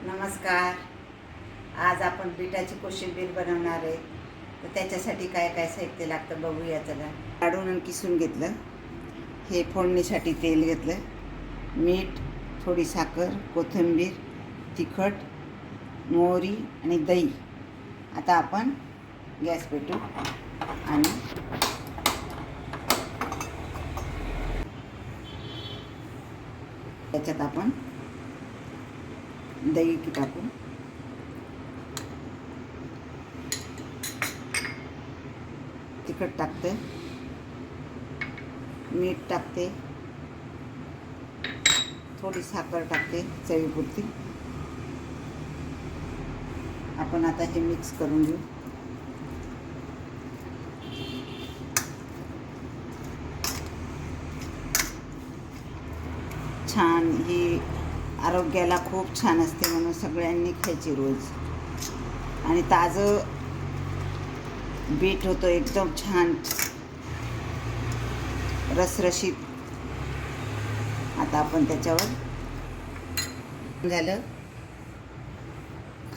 नमस्कार. आज आपण बीटाची कोशिंबीर बनवणार आहे. तर त्याच्यासाठी काय काय साहित्य लागतं बघूया. चला. काढून आणि किसून घेतलं. हे फोडणीसाठी तेल घेतलं, मीठ, थोडी साखर, कोथिंबीर, तिखट, मोहरी आणि दही. आता आपण गॅस पेटू आणि त्याच्यात आपण दही टाकू, तिखट टाकते, मीठ टाकते, थोडी साखर टाकते चवीपुरती. आपण आता हे मिक्स करून घेऊ. छान, ही आरोग्याला खूप छान असते म्हणून सगळ्यांनी खायची रोज. आणि ताजं बीट होतं एकदम छान रसरशीत. आता आपण त्याच्यावर झालं.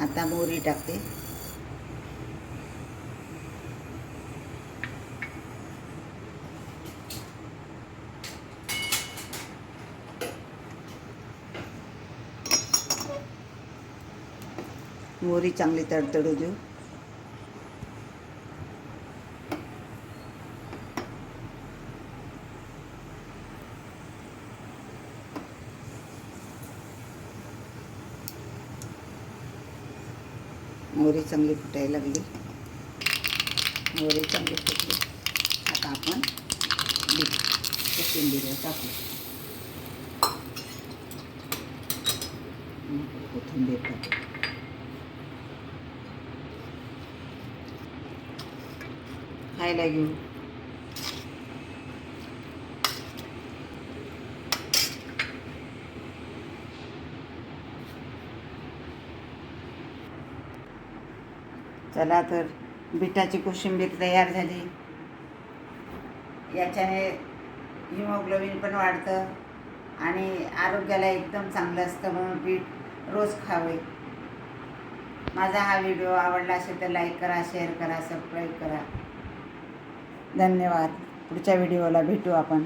आता मोहरी टाकते, मोहरी चांगली तडतडू देऊ. मोहरी चांगली फुटायला लागली. मोहरी चांगली फुटली. आता आपण बीट कोशिंबीर टाकू. कोथिंबीर टाकू. खायला घेऊ. चला तर, बीटाची कोशिंबीर तयार झाली. याच्याने हिमोग्लोबिन पण वाढतं आणि आरोग्याला एकदम चांगलं असतं म्हणून बीट रोज खावे. माझा हा व्हिडिओ आवडला असेल तर लाईक करा, शेअर करा, सबस्क्राईब करा. धन्यवाद. पुढच्या व्हिडिओला भेटू आपण.